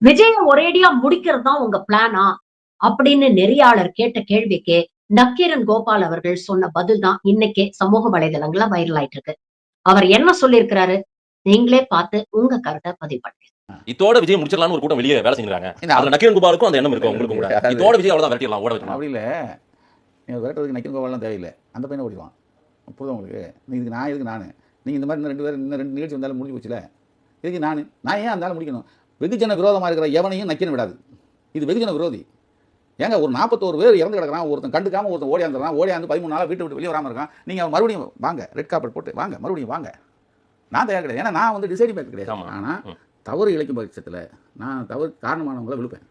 விஜய ஒரேடியா முடிக்கிறது தான் உங்க பிளானா? அப்படின்னு நெறியாளர் கேட்ட கேள்விக்கு, நக்கீரன் கோபால் அவர்கள் சொன்ன பதில் தான் இன்னைக்கு சமூக வலைதளங்கள்ல வைரல் ஆயிட்டு இருக்கு. அவர் என்ன சொல்லியிருக்கிறாரு? நீங்களே பார்த்து உங்க கருத்த பதிவு பண்ணுங்க. இதோட விஜய் முடிச்சிடலாம்னு ஒரு கூட்டம் வெளியே வேலை செஞ்சுறாங்க. இல்ல, அதுல நக்கீரன் குமாருக்கும் அந்த எண்ணம் இருக்கும் உங்களுக்கும் கூட. அது- இதோட விஜய் அவ்வளவுதான் விரட்டிடலாம், ஓட வைக்கலாம். அப்படி இல்லை. நீங்கள் விரட்டுறதுக்கு நக்கீரன் கோபால்லாம் தேவையில்லை. அந்த பையனை ஓடிடுவான். புரியுதா உங்களுக்கு? இதுக்கு நான் எதுக்கு நான் நீங்கள் இந்த மாதிரி இன்னும் 2 பேர் இன்னும் 2 நிகழ்ச்சி வந்தாலும் முடிஞ்சு போச்சுல. இதுக்கு நான் ஏன் இருந்தாலும் முடிக்கணும்? வெகுஜன விரோதமாக இருக்கிற எவனையும் நக்கீரன் விடாது. இது வெகுஜன விரோதி. ஏங்க ஒரு 41 பேர் இறந்து கிடக்கிறான், ஒருத்தன் கண்டுக்காம ஒருத்தன் ஓடியாந்துறான், ஓடியாந்து 13 நாளாக வீட்டை விட்டு வெளியே வராமல் இருக்கான். நீங்கள் மறுபடியும் வாங்க, ரெட் கார்பெட் போட்டு வாங்க, மறுபடியும் வாங்க. நான் தயார் கிடையாது. ஏன்னா நான் வந்து டிசைடிங் பேக் கிடையாது. ஆனால் தவறு இழைக்கும் பட்சத்தில் நான் தவறு காரணமானவங்களை விழுப்பேன்.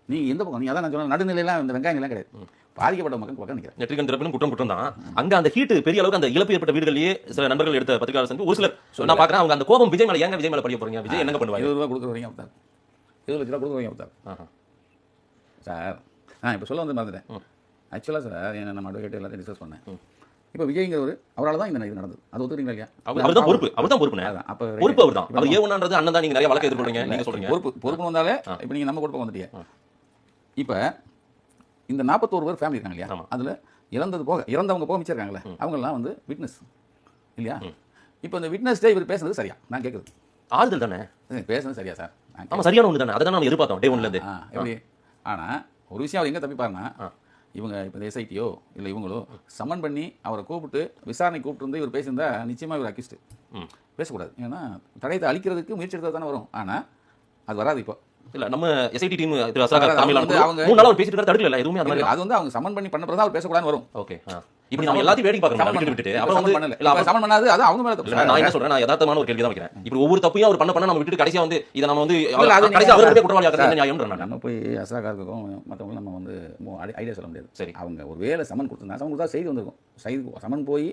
நீங்கள் எந்த பக்கம்? நீங்கள் அதான் நான் சொன்ன நடுநிலையெல்லாம் இந்த வெங்காயங்கள்லாம் கிடையாது. பாதிக்கப்பட்ட மக்கள் பக்கம் நிற்கிறேன். நெற்றிகன் திறப்பினும் குற்றம் தான். அங்க அந்த ஹீட் பெரிய அளவுக்கு அந்த இழப்பு ஏற்பட்ட வீடுகளிலேயே சில நண்பர்கள் எடுத்த பத்திரிகையாளர் சந்திப்பு ஒரு சிலர் நான் பார்க்குறேன். அவங்க அந்த கோபம் விஜய் மேல ஏங்க விஜய் மேல படிய போறீங்க? விஜய் என்னங்க பண்ணுவாங்க? 20 ரூபா கொடுக்குறவங்க அப்படித்தான். 20 லட்ச ரூபா கொடுக்குறவங்க அப்படித்தான். சார் நான் இப்போ சொல்ல வந்து மறந்துட்டேன். ஆக்சுவலாக சார் நம்ம அட்வொகேட் எல்லாத்தையும் டிஸ்கஸ் பண்ணேன். இப்போ விஜய்ங்கிறவர் அவரால் தான் இந்த இது நடந்தது. அது ஒத்துக்கிறீங்களா இல்லையா? அவர் தான் பொறுப்பு. அவர் தான் பொறுப்பு. அப்போ பொறுப்பு அவர் தான். அவர் ஏவனான்றது அண்ணன் தான். நீங்க நிறைய வழக்கு எதிர்கொள்றீங்க. நீங்க சொல்றீங்க பொறுப்பு வந்தாலே இப்போ நீங்கள் நம்ம கொடுப்ப வந்துட்டீங்க. இப்போ இந்த 41 பேர் ஃபேமிலி இருக்காங்க இல்லையா? அதில் இறந்தவங்க போக மிச்சம் இருக்காங்களே, அவங்கெல்லாம் வந்து விட்னஸ் இல்லையா? இப்போ இந்த விட்னஸ்டே இவர் பேசுனது சரியா? நான் கேட்குறது ஆறுதல் தானே. பேசுனது சரியா சார்? ஆமா, சரியான ஒன்று தானே. அதை தான் நம்ம எதிர்பார்த்தோம் டே ஒன்ல இருந்து. எப்படி? ஆனால் ஒரு விஷயம் அவர் எங்கே தப்பிப்பாருன்னா, இவங்க இப்போ இந்த எஸ்ஐடியோ இல்லை இவங்களோ சமன் பண்ணி அவரை கூப்பிட்டு விசாரணை கூப்பிட்டு இருந்து இவர் பேசியிருந்தா நிச்சயமாக இவர் அக்யூஸ்டு பேசக்கூடாது. ஏன்னா தடயத்தை அழிக்கிறதுக்கு முயற்சி எடுத்தது தானே வரும். ஆனால் அது வராது. இப்போ இல்ல நம்ம எஸ்ஐடி டீம் திரு அசரா அவங்க 3 நாள் அவர் பேசிட்டு இருக்காரு, தடுக்கல எதுவுமே அந்த மாதிரி. அது வந்து அவங்க சமன் பண்ணி பண்ண பிறகு அவர் பேசக்கூடாதுன்னு வரும். ஓகே. இப்போ நம்ம எல்லாத்தையும் வேடிக்கை பார்க்கறோம் விட்டுட்டு அப்புறம் வந்து பண்ணல சமன் பண்ணாது. அது அவங்க மேல தப்பு. நான் என்ன சொல்றேன், நான் யதார்த்தமான ஒரு கேள்வி தான் வைக்கிறேன். இப்போ ஒவ்வொரு தப்பையும் அவர் பண்ண நம்ம விட்டுட்டு கடைசியா வந்து இத நம்ம வந்து கடைசியா அவரே குற்றவாளி ஆக்குறது நியாயம்ன்றேன் நான். நம்ம போய் அசராக்காருக்கும் மற்றவங்க நம்ம வந்து ஐடியா சொல்ல முடியாது. சரி, அவங்க ஒரு வேளை சமன் கொடுத்தா சமன் கொடுத்தா செய்தி வந்திருக்கும். செய்தி சமன் போய்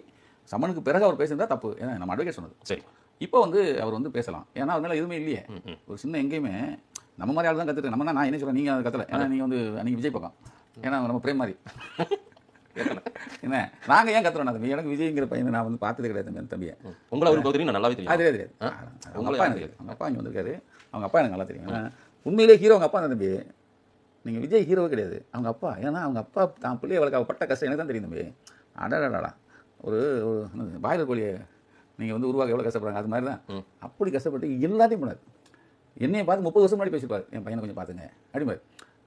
சமனுக்கு பிறகு அவர் பேசியிருந்தா தப்பு. ஏன்னா நம்ம அட்வொகேட் சொன்னது. சரி, இப்போ வந்து அவர் வந்து பேசலாம். ஏன்னா அவர் மேலே எதுவுமே இல்லையே. ஒரு சின்ன எங்கேயுமே நம்ம மாதிரி ஆள் தான் கற்றுட்டு நம்ம நான் என்ன சொல்கிறேன், நீங்கள் அதை கத்தலை. ஏன்னா நீங்கள் வந்து நீங்கள் விஜய் பக்கம், ஏன்னா நம்ம பிரேம் மாதிரி என்ன நாங்கள் ஏன் கத்துறோம்? தம்பி எனக்கு விஜய்ங்கிற பையனை நான் வந்து பார்த்ததே கிடையாது. தம்பியை உங்களை அவருக்கு தெரியும், நல்லாவே தெரியும். அது தெரியாது. அவங்க அப்பா எனக்கு அவங்க அப்பா இங்கே வந்திருக்காரு. அவங்க அப்பா எனக்கு நல்லா தெரியும். உண்மையிலே ஹீரோ அவங்க அப்பா தான் தம்பி. நீங்கள் விஜய் ஹீரோவே கிடையாது, அவங்க அப்பா. ஏன்னா அவங்க அப்பா தான் பிள்ளைய வளர்க்க பட்ட கஷ்டம் எனக்கு தான் தெரியும் தம்பி. அடாடாடா ஒரு பாய்லர் கோழியை நீங்கள் வந்து உருவாக்க எவ்வளோ கஷ்டப்படுறாங்க, அது மாதிரி தான். அப்படி கஷ்டப்பட்டு எல்லாத்தையும் பண்ணார். என்னையை பார்த்து 30 வருஷம் முன்னாடி பேசியிருப்பார், என் பையனை கொஞ்சம் பார்த்துங்க அப்படிமாரு.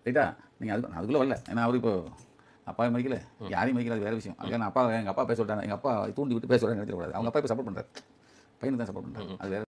ரைட்டா? நீங்கள் அதுக்குள்ளே வரல. ஏன்னா அவர் இப்போ அப்பாவை மதிக்கல, யாரையும் மதிக்கல, அது வேறு விஷயம். அதுக்காக அப்பா எங்கள் அப்பா பேச சொல்லிட்டாங்க, எங்கள் அப்பா தூண்டி விட்டு பேச சொல்கிறேன்னு நினைச்சிடக்கூடாது. அவங்க அப்பா இப்போ சப்போர்ட் பண்ணுறாரு, பையனுக்கு தான் சப்போர்ட் பண்ணுறாரு. அது வேறு.